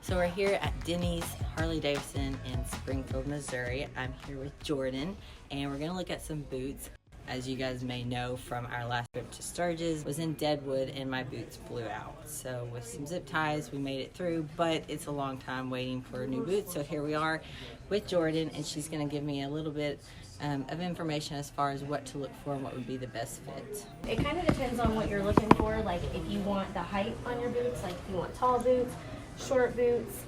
So we're here at Denney's Harley-Davidson in Springfield, Missouri. I'm here with Jordan, and we're gonna look at some boots. As you guys may know from our last trip to Sturgis, was in Deadwood and my boots blew out. So with some zip ties, we made it through, but it's a long time waiting for new boots. So here we are with Jordan, and she's gonna give me a little bit of information as far as what to look for and what would be the best fit. It kind of depends on what you're looking for. Like if you want the height on your boots, like if you want tall boots, short boots,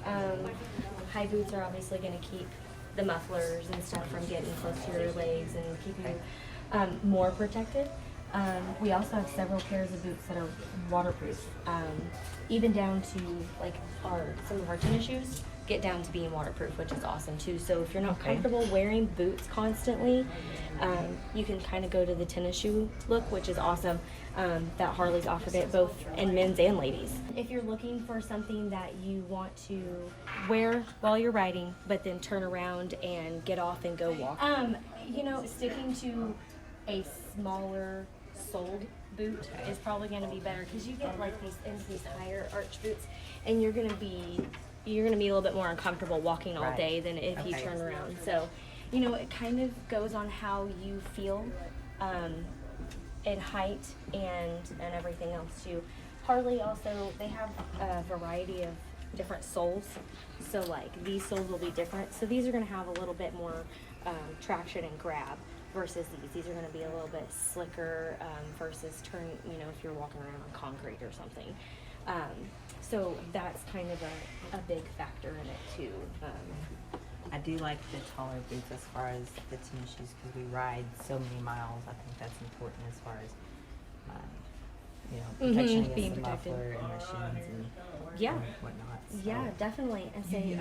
high boots are obviously going to keep the mufflers and stuff from getting close to your legs and keep you more protected. We also have several pairs of boots that are waterproof, even down to like some of our tennis shoes get down to being waterproof, which is awesome too. So if you're not comfortable wearing boots constantly, you can kind of go to the tennis shoe look, which is awesome. That Harley's offered it both in men's and ladies. If you're looking for something that you want to wear while you're riding, but then turn around and get off and go walk, sticking to a smaller soled boot is probably going to be better, because you get like these higher arch boots, and you're going to be a little bit more uncomfortable walking all day than if you turn around. So, it kind of goes on how you feel in height and everything else too. Harley also, they have a variety of different soles. So like these soles will be different. So these are going to have a little bit more traction and grab versus these. These are going to be a little bit slicker versus if you're walking around on concrete or something. So that's kind of a big factor in it too. I do like the taller boots as far as the tennis shoes, because we ride so many miles. I think that's important as far as protection against being the protected. muffler and the shins and whatnot. So. Yeah, definitely. And say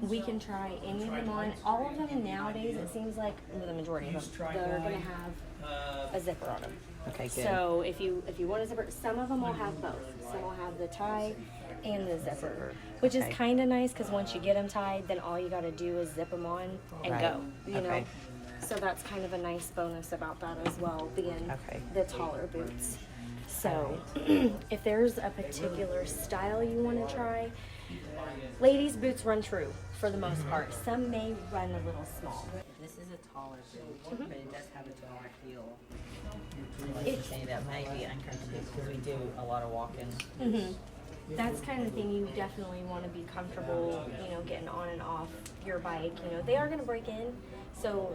we can try any of them on. All of them nowadays, it seems like the majority of them, they're going to have a zipper on them. Okay, good. So if you want a zipper, some of them will have both. Some will have the tie and the zipper, which is kind of nice, because once you get them tied, then all you got to do is zip them on and go. You know. So that's kind of a nice bonus about that as well, being the taller boots. So if there's a particular style you want to try, ladies' boots run true for the most part. Some may run a little small. This is a taller boot, but it does have a taller heel. Like you're saying, that might be uncomfortable because we do a lot of walking. That's kind of thing you definitely want to be comfortable, getting on and off your bike. They are going to break in, so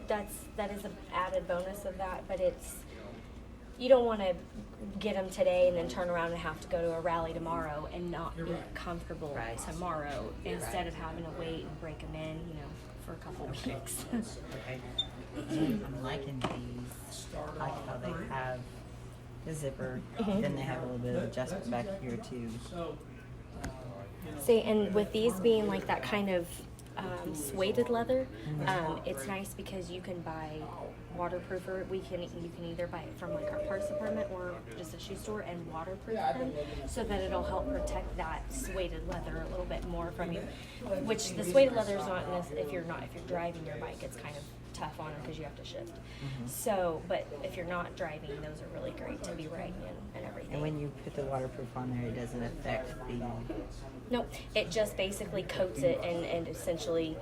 that is an added bonus of that, but you don't want to get them today and then turn around and have to go to a rally tomorrow and not be comfortable tomorrow, instead of having to wait and break them in, for a couple weeks. I'm liking these. I like how they have the zipper, then they have a little bit of adjustment back here too. See, and with these being like that kind of suede leather, it's nice because you can buy waterproofer. You can either buy it from like our parts department or just a shoe store and waterproof them, so that it'll help protect that suede leather a little bit more from you. Which the suede leather is not if you're driving your bike, it's kind of tough on them because you have to shift. So, but if you're not driving, those are really great to be riding in and everything. And when you put the waterproof on there, it doesn't affect the... Nope, it just basically coats it and essentially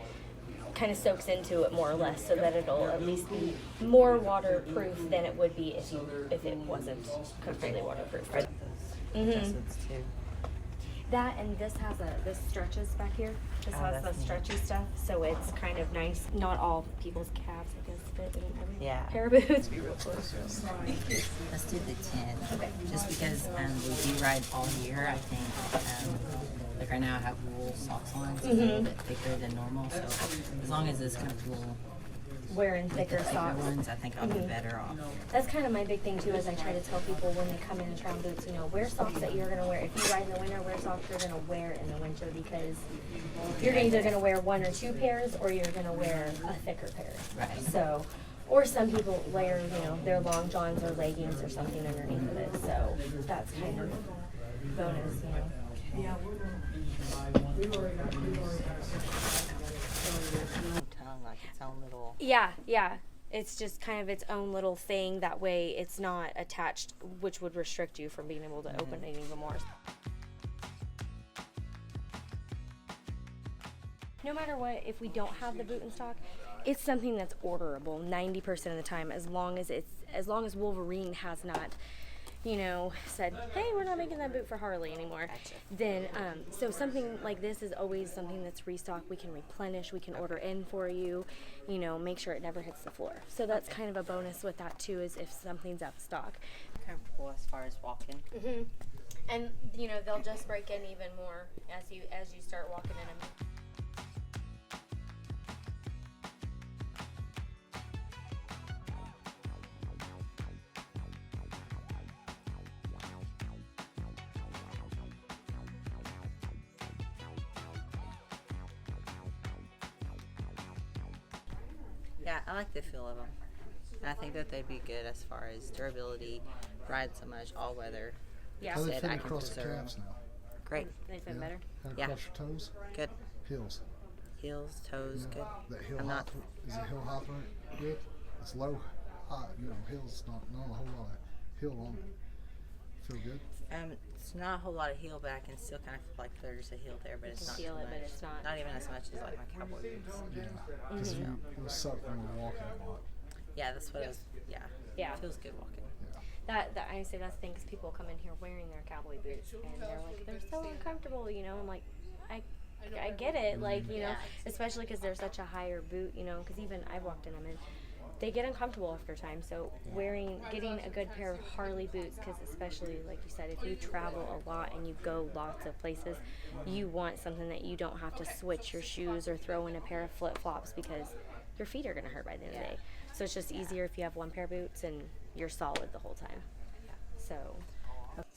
kind of soaks into it more or less, so that it'll at least be more waterproof than it would be if it wasn't completely waterproof. Adjustments too. That, and this stretches back here. This has the stretchy stuff, so it's kind of nice. Not all people's calves, I guess, fit in every pair of boots. Be real close. Let's do the 10. Just because we do ride all year, I think. Like right now I have wool socks on, so it's a little bit thicker than normal. So as long as it's comfortable wearing thicker socks, ones, I think I'll be better off. That's kind of my big thing too, is I try to tell people when they come in and try on boots, wear socks that you're going to wear. If you ride in the winter, wear socks you're going to wear in the winter, because you're either going to wear one or two pairs, or you're going to wear a thicker pair. Right. So, or some people wear, their long johns or leggings or something underneath of it. So that's kind of bonus, Yeah. Like its own little... Yeah. It's just kind of its own little thing. That way it's not attached, which would restrict you from being able to open it even more. no matter what, if we don't have the boot in stock, it's something that's orderable 90% of the time, as long as Wolverine has not, said, hey, we're not making that boot for Harley anymore. Gotcha. Then, so something like this is always something that's restocked. We can replenish, we can order in for you, make sure it never hits the floor. So that's kind of a bonus with that too, is if something's out of stock. Comfortable as far as walking. Mm-hmm. And, they'll just break in even more as you start walking in them. Yeah, I like the feel of them. And I think that they'd be good as far as durability, ride so much, all weather. Yeah. How they Said fit I can across the preserve calves now? Great. They fit better. How Yeah. across your toes? Good. Heels. Heels, toes, good. That heel I'm height, not. is the heel height right? Good? It's low height, heels, not a whole lot of heel on it. Feel good? It's not a whole lot of heel, but I can still kind of feel like there's a heel there, but it's not feel too it, much. but it's not. Not even as much as like my cowboy boots. Yeah. Because you'll suck when you're walking a lot. Yeah, that's what I was. Yeah. Yeah. It feels good walking. Yeah. That I say that's the thing, because people come in here wearing their cowboy boots and they're like, they're so uncomfortable, I'm like, I get it, especially because they're such a higher boot, because even I've walked in them and they get uncomfortable after time. So getting a good pair of Harley boots, because especially like you said, if you travel a lot and you go lots of places, you want something that you don't have to switch your shoes or throw in a pair of flip-flops, because your feet are going to hurt by the end of the day. So it's just easier if you have one pair of boots and you're solid the whole time. So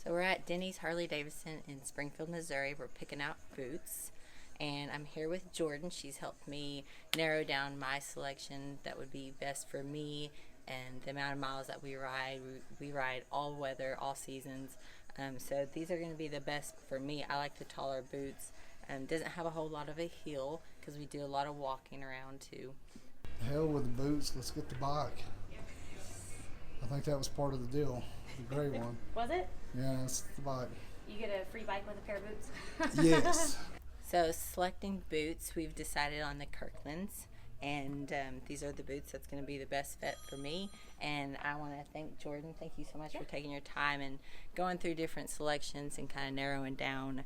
we're at Denney's Harley-Davidson in Springfield, Missouri. We're picking out boots, and I'm here with Jordan. She's helped me narrow down my selection that would be best for me and the amount of miles that we ride. We ride all weather, all seasons. So these are going to be the best for me. I like the taller boots. Doesn't have a whole lot of a heel because we do a lot of walking around too. Hell with the boots, let's get the bike. I think that was part of the deal, the gray one. was it? Yeah, it's the bike. You get a free bike with a pair of boots? Yes. So selecting boots, we've decided on the Kirklands, and these are the boots that's going to be the best fit for me. And I want to thank Jordan. Thank you so much for taking your time and going through different selections and kind of narrowing down.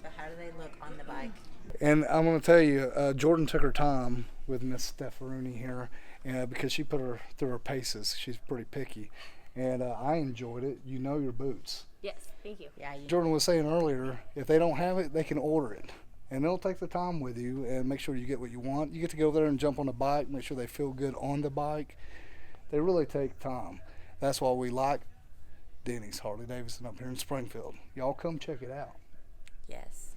So how do they look on the bike? And I'm going to tell you, Jordan took her time with Miss Steph here because she put her through her paces. She's pretty picky. And I enjoyed it. You know your boots. Yes, thank you. Yeah. Jordan was saying earlier, if they don't have it, they can order it. And they'll take the time with you and make sure you get what you want. You get to go there and jump on the bike, make sure they feel good on the bike. They really take time. That's why we like Denney's Harley-Davidson up here in Springfield. Y'all come check it out. Yes.